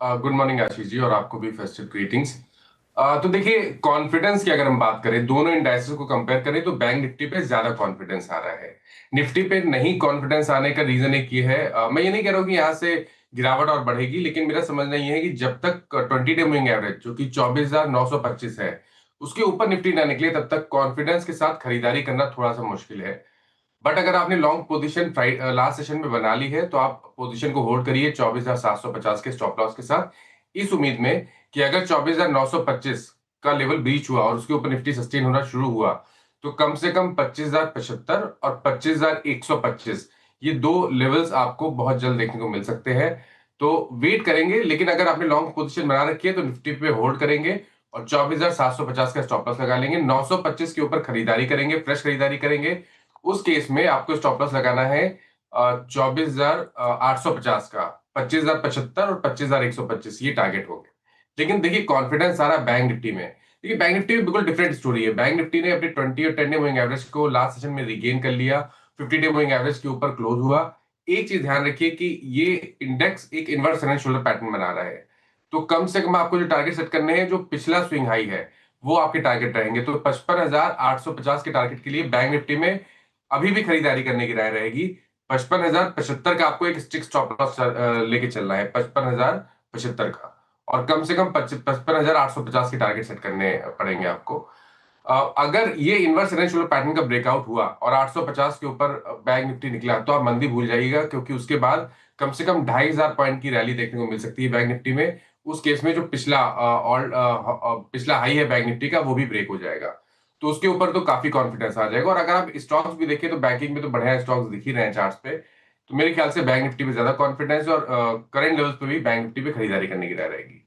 Good morning Ashish ji, और आपको भी फेस्टिव ग्रीटिंग्स। तो देखिए, कॉन्फिडेंस की अगर हम बात करें, दोनों इंडाइसेस को कंपेयर करें तो बैंक निफ्टी पे ज्यादा कॉन्फिडेंस आ रहा है। निफ्टी पे नहीं कॉन्फिडेंस आने का रीजन एक ये है, मैं ये नहीं कह रहा हूँ कि यहाँ से गिरावट और बढ़ेगी, लेकिन मेरा समझना ये है कि जब तक 20 डे मूविंग एवरेज जो कि 24,925 है, उसके ऊपर निफ्टी ना निकले, तब तक कॉन्फिडेंस के साथ खरीदारी करना थोड़ा सा मुश्किल है। बट अगर आपने लॉन्ग पोजीशन लास्ट सेशन में बना ली है, तो आप पोजीशन को होल्ड करिए 24,750 के स्टॉप लॉस के साथ, इस उम्मीद में कि अगर 24,925 का लेवल ब्रीच हुआ और उसके ऊपर निफ्टी सस्टेन होना शुरू हुआ, तो कम से कम 25,075 और 25,125, ये दो लेवल्स आपको बहुत जल्द देखने को मिल सकते हैं। तो वेट करेंगे, लेकिन अगर आपने लॉन्ग पोजीशन बना रखी है तो निफ्टी पे होल्ड करेंगे और 24,750 का स्टॉप लॉस लगा लेंगे। 925 के ऊपर खरीदारी करेंगे, फ्रेश खरीदारी करेंगे। उस केस में आपको स्टॉप लॉस लगाना है 24,850 का, 25,075 और 25,125, ये टारगेट होंगे। लेकिन देखिए, कॉन्फिडेंस आ रहा है बैंक निफ्टी में। देखिए, बैंक निफ्टी में बिल्कुल डिफरेंट स्टोरी है। बैंक निफ्टी ने अपनी 20 और 10 डे मूविंग एवरेज को लास्ट सेशन में रिगेन कर लिया, 50 डे मूविंग एवरेज के ऊपर क्लोज हुआ। एक चीज ध्यान रखिए कि ये इंडेक्स एक इनवर्स रन शोल्डर पैटर्न बना रहा है। तो कम से कम आपको जो टारगेट सेट करने हैं, जो पिछला स्विंग हाई है, वो आपके टारगेट रहेंगे। तो 55,850 के टारगेट के लिए बैंक निफ्टी में अभी भी खरीदारी करने की राय रहेगी। 55,075 का आपको एक स्टिक स्टॉप लॉस लेके चलना है, 55,075 का। और कम से कम 55,850 के टारगेट सेट करने पड़ेंगे आपको। अगर ये इनवर्स रेंज पैटर्न का ब्रेकआउट हुआ और 850 के ऊपर बैंक निफ्टी निकला, तो आप मंदी भूल जाइएगा, क्योंकि उसके बाद कम से कम 2,500 पॉइंट की रैली देखने को मिल सकती है बैंक निफ्टी में। उस केस में जो पिछला हाई है बैंक निफ्टी का, वो भी ब्रेक हो जाएगा। तो उसके ऊपर तो काफी कॉन्फिडेंस आ जाएगा। और अगर आप स्टॉक्स भी देखें, तो बैंकिंग में तो बढ़िया स्टॉक्स दिख ही रहे हैं चार्ट्स पे। तो मेरे ख्याल से बैंक निफ्टी पे ज्यादा कॉन्फिडेंस, और करंट लेवल्स पे भी बैंक निफ्टी पे खरीदारी करने की राय रहेगी।